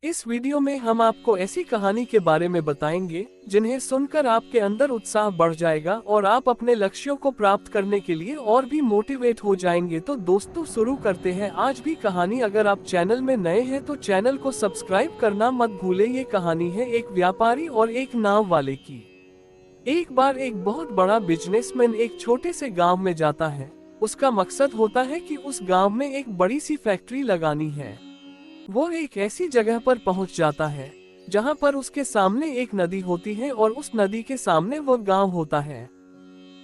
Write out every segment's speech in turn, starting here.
इस वीडियो में हम आपको ऐसी कहानी के बारे में बताएंगे जिन्हें सुनकर आपके अंदर उत्साह बढ़ जाएगा और आप अपने लक्ष्यों को प्राप्त करने के लिए और भी मोटिवेट हो जाएंगे। तो दोस्तों शुरू करते हैं आज भी कहानी। अगर आप चैनल में नए हैं तो चैनल को सब्सक्राइब करना मत भूले। ये कहानी है एक व्यापारी और एक नाव वाले की। एक बार एक बहुत बड़ा बिजनेसमैन एक छोटे से गाँव में जाता है। उसका मकसद होता है कि उस गाँव में एक बड़ी सी फैक्ट्री लगानी है। वो एक ऐसी जगह पर पहुंच जाता है जहां पर उसके सामने एक नदी होती है और उस नदी के सामने वो गांव होता है।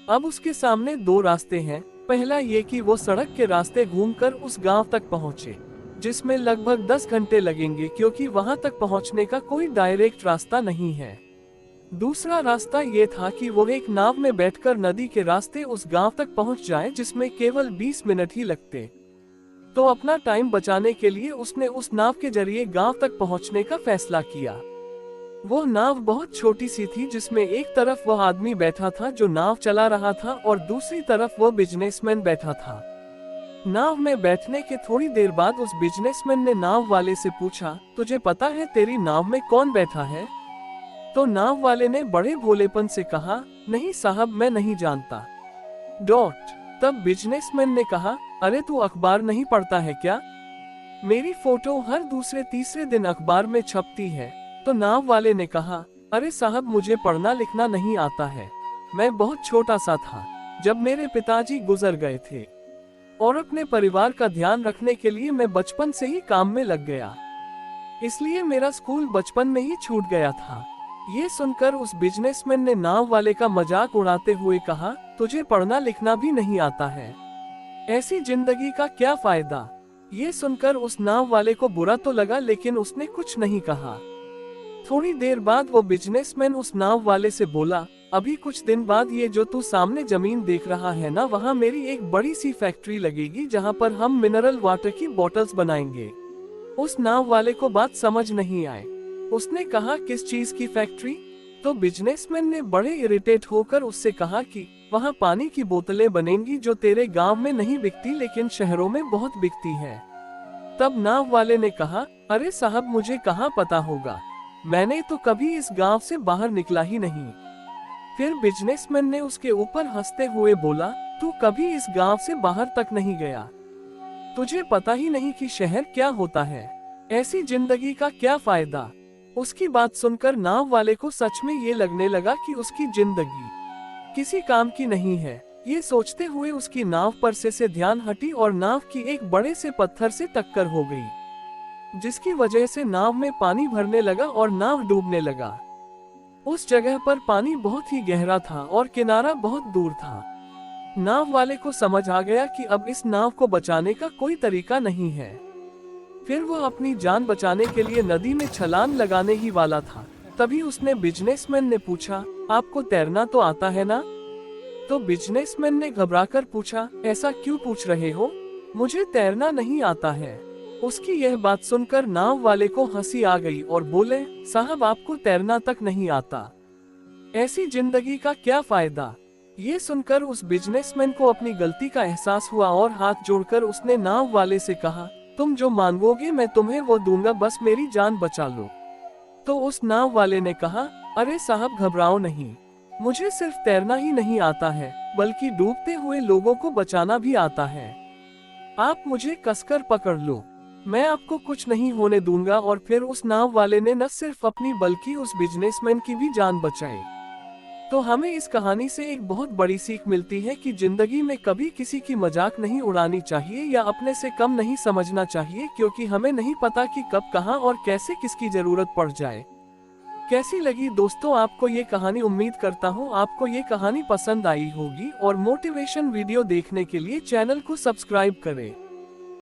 अब उसके सामने दो रास्ते हैं। पहला ये कि वो सड़क के रास्ते घूमकर उस गांव तक पहुंचे, जिसमें लगभग 10 घंटे लगेंगे क्योंकि वहां तक पहुंचने का कोई डायरेक्ट रास्ता नहीं है। दूसरा रास्ता ये था कि वो एक नाव में बैठकर नदी के रास्ते उस गांव तक पहुंच जाए, जिसमें केवल 20 मिनट ही लगते। तो अपना टाइम बचाने के लिए उसने उस नाव के जरिए गांव तक पहुंचने का फैसला किया। वो नाव बहुत छोटी सी थी, जिसमें एक तरफ वह आदमी बैठा था जो नाव चला रहा था और दूसरी तरफ वो बिजनेसमैन बैठा था। नाव में बैठने के थोड़ी देर बाद उस बिजनेसमैन ने नाव वाले से पूछा, तुझे पता है तेरी नाव में कौन बैठा है? तो नाव वाले ने बड़े भोलेपन से कहा, नहीं साहब, मैं नहीं जानता। तब बिजनेसमैन ने कहा, अरे तू अखबार नहीं पढ़ता है क्या? मेरी फोटो हर दूसरे तीसरे दिन अखबार में छपती है। तो नाव वाले ने कहा, अरे साहब, मुझे पढ़ना लिखना नहीं आता है। मैं बहुत छोटा सा था जब मेरे पिताजी गुजर गए थे और अपने परिवार का ध्यान रखने के लिए मैं बचपन से ही काम में लग गया, इसलिए मेरा स्कूल बचपन में ही छूट गया था। ये सुनकर उस बिजनेसमैन ने नाव वाले का मजाक उड़ाते हुए कहा, तुझे पढ़ना लिखना भी नहीं आता है, ऐसी जिंदगी का क्या फायदा? ये सुनकर उस नाव वाले को बुरा तो लगा, लेकिन उसने कुछ नहीं कहा। थोड़ी देर बाद वो बिजनेसमैन उस नाव वाले से बोला, अभी कुछ दिन बाद ये जो तू सामने जमीन देख रहा है ना, वहाँ मेरी एक बड़ी सी फैक्ट्री लगेगी जहाँ पर हम मिनरल वाटर की बोतल्स बनाएंगे। उस नाव वाले को बात समझ नहीं आई। उसने कहा, किस चीज की फैक्ट्री? तो बिजनेसमैन ने बड़े इरिटेट होकर उससे कहा कि वहाँ पानी की बोतलें बनेंगी जो तेरे गांव में नहीं बिकती लेकिन शहरों में बहुत बिकती है। तब नाव वाले ने कहा, अरे साहब, मुझे कहाँ पता होगा, मैंने तो कभी इस गांव से बाहर निकला ही नहीं। फिर बिजनेसमैन ने उसके ऊपर हंसते हुए बोला, तू कभी इस गांव से बाहर तक नहीं गया, तुझे पता ही नहीं कि शहर क्या होता है, ऐसी जिंदगी का क्या फायदा? उसकी बात सुनकर नाव वाले को सच में ये लगने लगा कि उसकी जिंदगी किसी काम की नहीं है। ये सोचते हुए उसकी नाव पर से ध्यान हटी और नाव की एक बड़े से पत्थर से टक्कर हो गई, जिसकी वजह से नाव में पानी भरने लगा और नाव डूबने लगा। उस जगह पर पानी बहुत ही गहरा था और किनारा बहुत दूर था। नाव वाले को समझ आ गया कि अब इस नाव को बचाने का कोई तरीका नहीं है। फिर वो अपनी जान बचाने के लिए नदी में छलांग लगाने ही वाला था। तभी उसने बिजनेसमैन ने पूछा, आपको तैरना तो आता है ना? तो बिजनेसमैन ने घबराकर पूछा, ऐसा क्यों पूछ रहे हो, मुझे तैरना नहीं आता है। उसकी यह बात सुनकर नाव वाले को हंसी आ गई और बोले, साहब, आपको तैरना तक नहीं आता, ऐसी जिंदगी का क्या फायदा? ये सुनकर उस बिजनेसमैन को अपनी गलती का एहसास हुआ और हाथ जोड़कर उसने नाव वाले से कहा, तुम जो मांगोगे मैं तुम्हें वो दूंगा, बस मेरी जान बचा लो। तो उस नाव वाले ने कहा, अरे साहब, घबराओ नहीं, मुझे सिर्फ तैरना ही नहीं आता है बल्कि डूबते हुए लोगों को बचाना भी आता है। आप मुझे कसकर पकड़ लो, मैं आपको कुछ नहीं होने दूंगा। और फिर उस नाव वाले ने न सिर्फ अपनी बल्कि उस बिजनेसमैन की भी जान बचाई। तो हमें इस कहानी से एक बहुत बड़ी सीख मिलती है कि जिंदगी में कभी किसी की मजाक नहीं उड़ानी चाहिए या अपने से कम नहीं समझना चाहिए, क्योंकि हमें नहीं पता कि कब कहां और कैसे किसकी जरूरत पड़ जाए। कैसी लगी दोस्तों आपको ये कहानी? उम्मीद करता हूँ आपको ये कहानी पसंद आई होगी और मोटिवेशन वीडियो देखने के लिए चैनल को सब्सक्राइब करें।